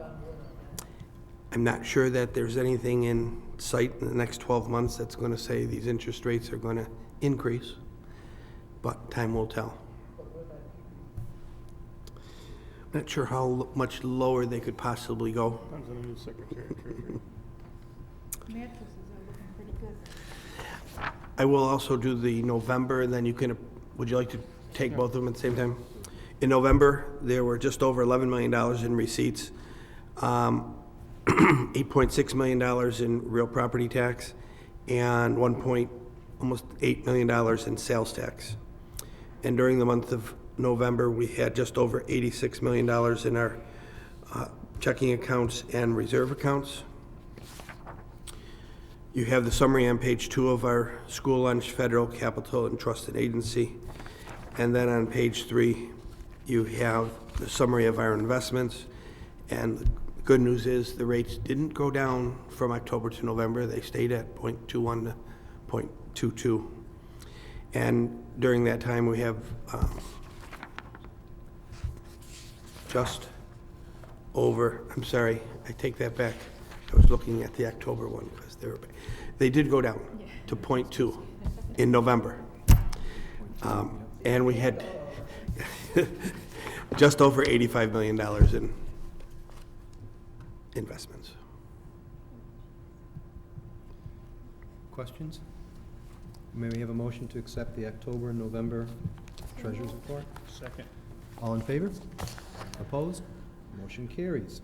not sure that there's anything in sight in the next 12 months that's going to say these interest rates are going to increase, but time will tell. Not sure how much lower they could possibly go. Depends on the new Secretary of Treasury. Mattresses are looking pretty good. I will also do the November, and then you can, would you like to take both of them at the same time? In November, there were just over $11 million in receipts, $8.6 million in real property tax, and almost $8 million in sales tax. And during the month of November, we had just over $86 million in our checking accounts and reserve accounts. You have the summary on page 2 of our school lunch, federal, capital, and trusted agency. And then on page 3, you have the summary of our investments. And the good news is the rates didn't go down from October to November. They stayed at 0.21 to 0.22. And during that time, we have just over, I'm sorry, I take that back. I was looking at the October one because they did go down to 0.2 in November. And we had just over $85 million in investments. Questions? May we have a motion to accept the October and November treasurer's report? Second. All in favor? Opposed? Motion carries.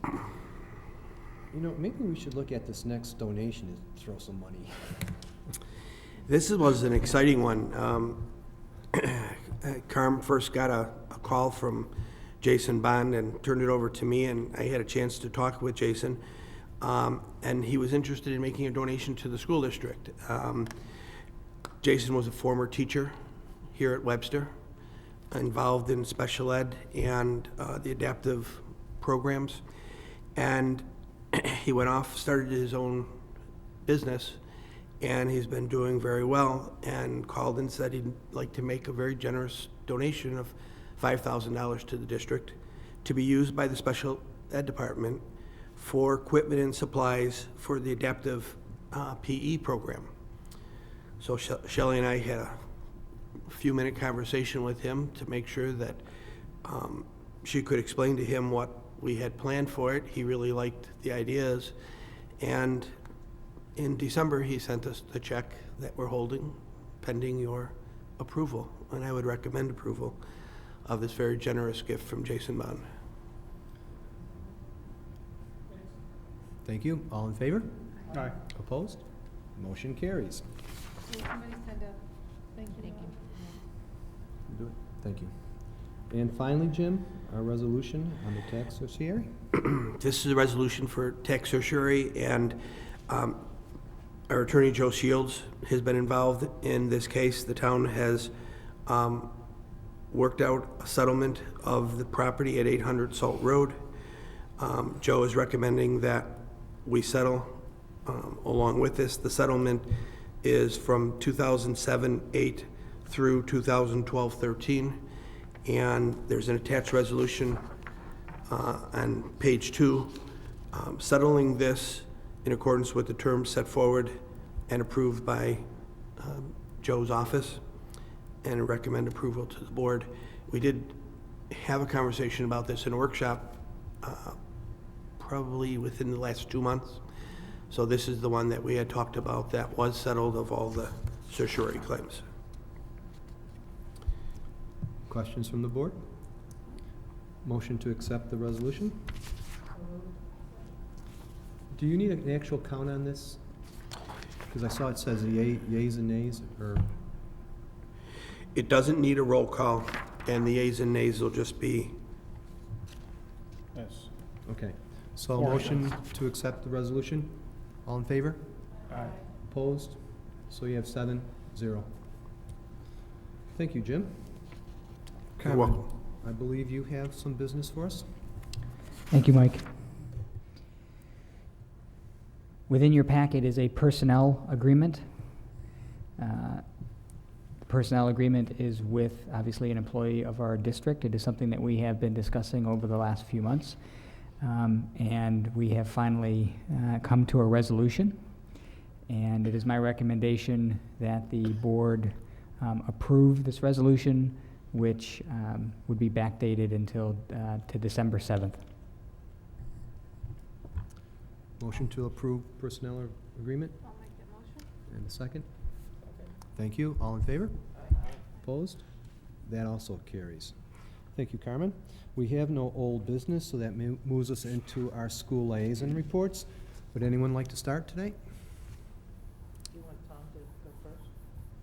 You know, maybe we should look at this next donation and throw some money. This was an exciting one. Carm first got a call from Jason Bond and turned it over to me, and I had a chance to talk with Jason, and he was interested in making a donation to the school district. Jason was a former teacher here at Webster, involved in special ed and the adaptive programs, and he went off, started his own business, and he's been doing very well, and called and said he'd like to make a very generous donation of $5,000 to the district to be used by the special ed department for equipment and supplies for the adaptive PE program. So Shelley and I had a few-minute conversation with him to make sure that she could explain to him what we had planned for it. He really liked the ideas, and in December he sent us the check that we're holding pending your approval, and I would recommend approval of this very generous gift from Jason Bond. Thank you. All in favor? Aye. Opposed? Motion carries. Somebody send a thank you. Do it. Thank you. And finally, Jim, our resolution on the tax certiorari. This is a resolution for tax certiorari, and our attorney, Joe Shields, has been involved in this case. The town has worked out a settlement of the property at 800 Salt Road. Joe is recommending that we settle along with this. The settlement is from 2007-8 through 2012-13, and there's an attached resolution on page 2, settling this in accordance with the terms set forward and approved by Joe's office, and recommend approval to the board. We did have a conversation about this in a workshop probably within the last 2 months. So this is the one that we had talked about that was settled of all the certiorari claims. Questions from the board? Motion to accept the resolution? Do you need an actual count on this? Because I saw it says yeas and nays, or? It doesn't need a roll call, and the yeas and nays will just be. Yes. Okay, so motion to accept the resolution? All in favor? Aye. Opposed? So you have 7-0. Thank you, Jim. You're Carmen, welcome. I believe you have some business for us? Thank you, Mike. Within your packet is a personnel agreement. The personnel agreement is with, obviously, an employee of our district. It is something that we have been discussing over the last few months. And we have finally come to a resolution. And it is my recommendation that the board approve this resolution, which would be backdated until to December 7th. Motion to approve personnel agreement? I'll make that motion. And a second? Thank you. All in favor? Opposed? That also carries. Thank you, Carmen. We have no old business, so that moves us into our school liaison reports. Would anyone like to start today? You want Tom to go first?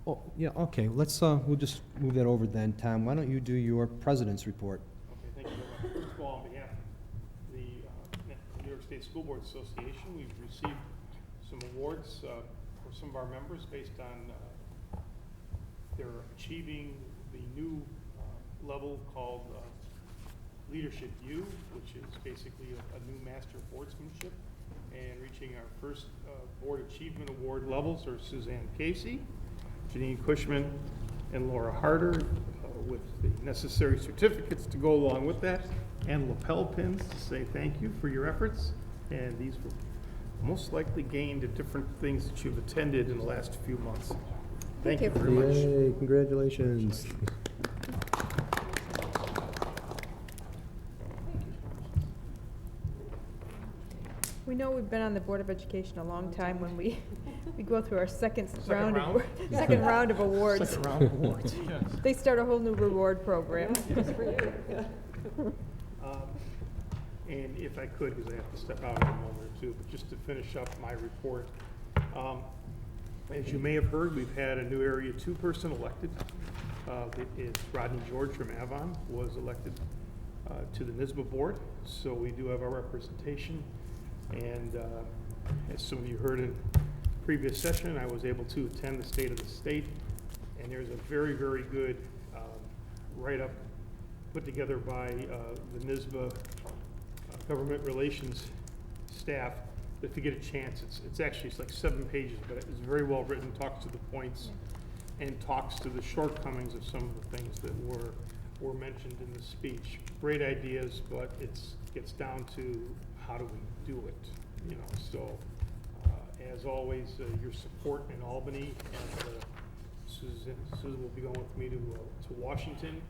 Oh, yeah, okay. Let's, we'll just move that over then. Tom, why don't you do your president's report? Okay, thank you very much. First of all, on behalf of the New York State School Board Association, we've received some awards for some of our members based on their achieving the new level called Leadership U, which is basically a new master of boardsmanship. And reaching our first Board Achievement Award levels are Suzanne Casey, Janine Cushman, and Laura Harder, with the necessary certificates to go along with that, and lapel pins to say thank you for your efforts. And these were most likely gained at different things that you've attended in the last few months. Thank you very much. Yay, congratulations. We know we've been on the Board of Education a long time when we go through our second round? round of awards. Second round of awards, yes. They start a whole new reward program. Just for you. And if I could, because I have to step out in a moment or two, but just to finish up my report. As you may have heard, we've had a new Area 2 person elected. It's Rodney George from Avon was elected to the NYSSBA board. So we do have our representation. And as some of you heard in previous session, I was able to attend the State of the State. And there's a very, very good write-up put together by the NYSSBA government relations staff. If you get a chance, it's actually like 7 pages, but it's very well written, talks to the points, and talks to the shortcomings of some of the things that were mentioned in the speech. Great ideas, but it gets down to how do we do it, you know. So as always, your support in Albany, and Susan will be going with me to Washington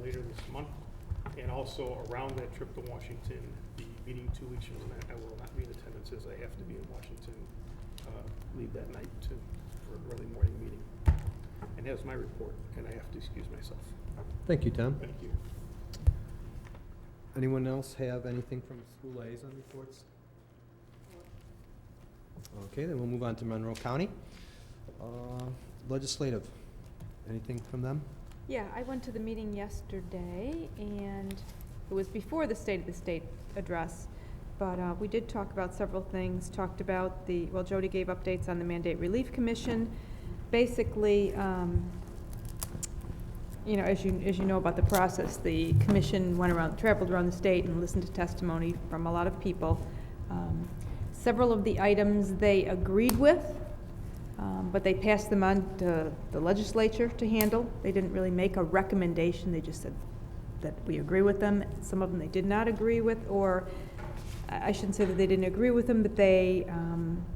later this month, and also around that trip to Washington, the meeting 2 weeks from tonight, I will not be in attendance as I have to be in Washington, leave that night for an early morning meeting. And that's my report, and I have to excuse myself. Thank you, Tom. Thank you. Anyone else have anything from school liaison reports? Okay, then we'll move on to Monroe County. Legislative, anything from them? Yeah, I went to the meeting yesterday, and it was before the State of the State address, but we did talk about several things. Talked about well, Jody gave updates on the Mandate Relief Commission. Basically, you know, as you know about the process, the commission traveled around the state and listened to testimony from a lot of people. Several of the items they agreed with, but they passed them on to the legislature to handle. They didn't really make a recommendation. They just said that we agree with them. Some of them they did not agree with, or I shouldn't say that they didn't agree with them, but they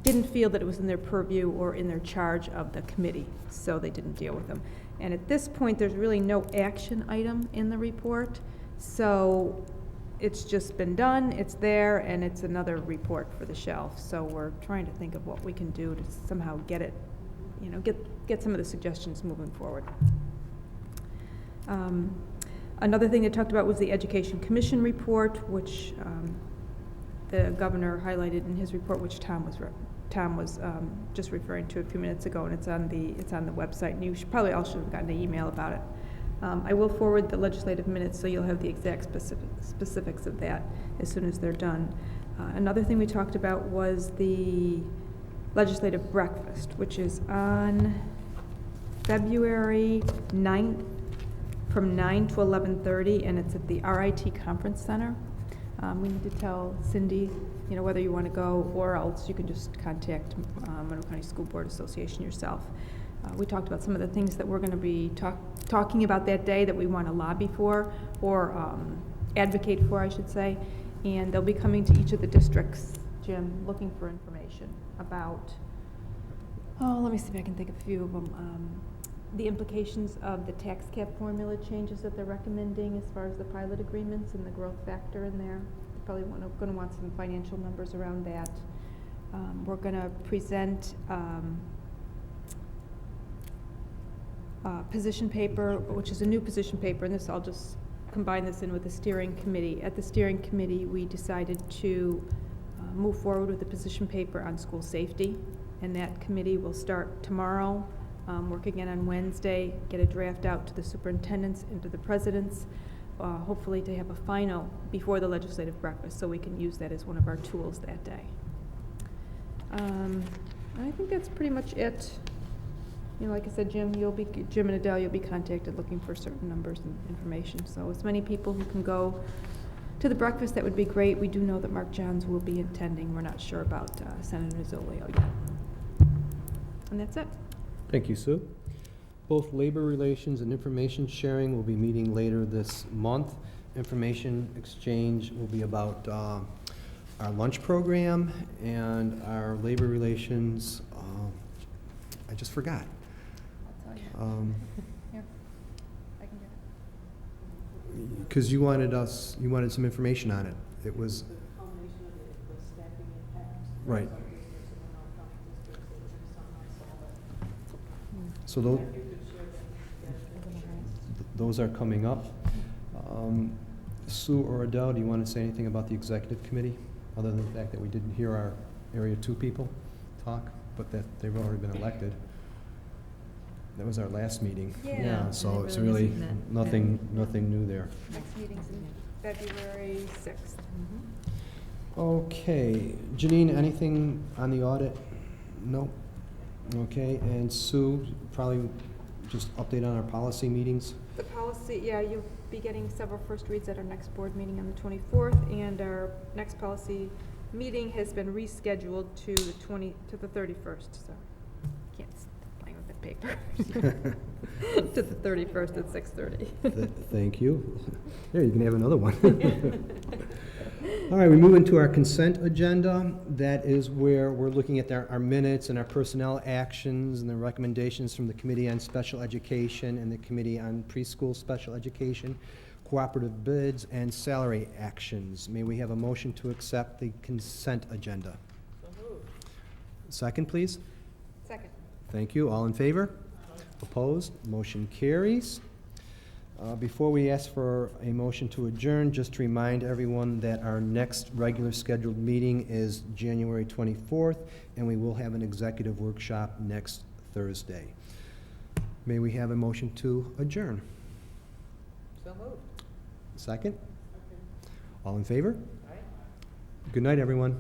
didn't feel that it was in their purview or in their charge of the committee, so they didn't deal with them. And at this point, there's really no action item in the report, so it's just been done, it's there, and it's another report for the shelf. So we're trying to think of what we can do to somehow get it, you know, get some of the suggestions moving forward. Another thing they talked about was the Education Commission report, which the governor highlighted in his report, which Tom was just referring to a few minutes ago, and it's on the website, and you probably all should have gotten an email about it. I will forward the legislative minutes so you'll have the exact specifics of that as soon as they're done. Another thing we talked about was the legislative breakfast, which is on February 9th from 9 to 11:30, and it's at the RIT Conference Center. We need to tell Cindy, you know, whether you want to go, or else you can just contact Monroe County School Board Association yourself. We talked about some of the things that we're going to be talking about that day that we want to lobby for, or advocate for, I should say. And they'll be coming to each of the districts, Jim, looking for information about, let me see if I can think of a few of them. The implications of the tax cap formula changes that they're recommending as far as the pilot agreements and the growth factor in there. They're probably going to want some financial numbers around that. We're going to present position paper, which is a new position paper, and this, I'll just combine this in with the steering committee. At the steering committee, we decided to move forward with the position paper on school safety, and that committee will start tomorrow, work again on Wednesday, get a draft out to the superintendents and to the presidents, hopefully to have a final before the legislative breakfast, so we can use that as one of our tools that day. I think that's pretty much it. You know, like I said, Jim and Adele, you'll be contacted looking for certain numbers and information. So as many people who can go to the breakfast, that would be great. We do know that Mark Johns will be attending. We're not sure about Senator Zolio yet. And that's it. Thank you, Sue. Both labor relations and information sharing will be meeting later this month. Information exchange will be about our lunch program, and our labor relations, I just forgot. Here, I can get it. Because you wanted some information on it. It was. Right. So those are coming up. Sue or Adele, do you want to say anything about the executive committee, other than the fact that we didn't hear our Area 2 people talk, but that they've already been elected? That was our last meeting. Yeah, so it's really nothing new there. Next meeting's in February 6th. Okay, Janine, anything on the audit? No. Okay, and Sue, probably just update on our policy meetings. The policy, yeah, you'll be getting several first reads at our next board meeting on the 24th, and our next policy meeting has been rescheduled to the 31st. So can't stop playing with that paper. To the 31st at 6:30. Thank you. There, you can have another one. All right, we move into our consent agenda. That is where we're looking at our minutes and our personnel actions and the recommendations from the Committee on Special Education and the Committee on Preschool Special Education, cooperative bids, and salary actions. May we have a motion to accept the consent agenda? So moved. Second, please. Second. Thank you. All in favor? Opposed? Motion carries. Before we ask for a motion to adjourn, just to remind everyone that our next regular scheduled meeting is January 24th, and we will have an executive workshop next Thursday. May we have a motion to adjourn? So moved. Second? All in favor? Aye. Good night, everyone.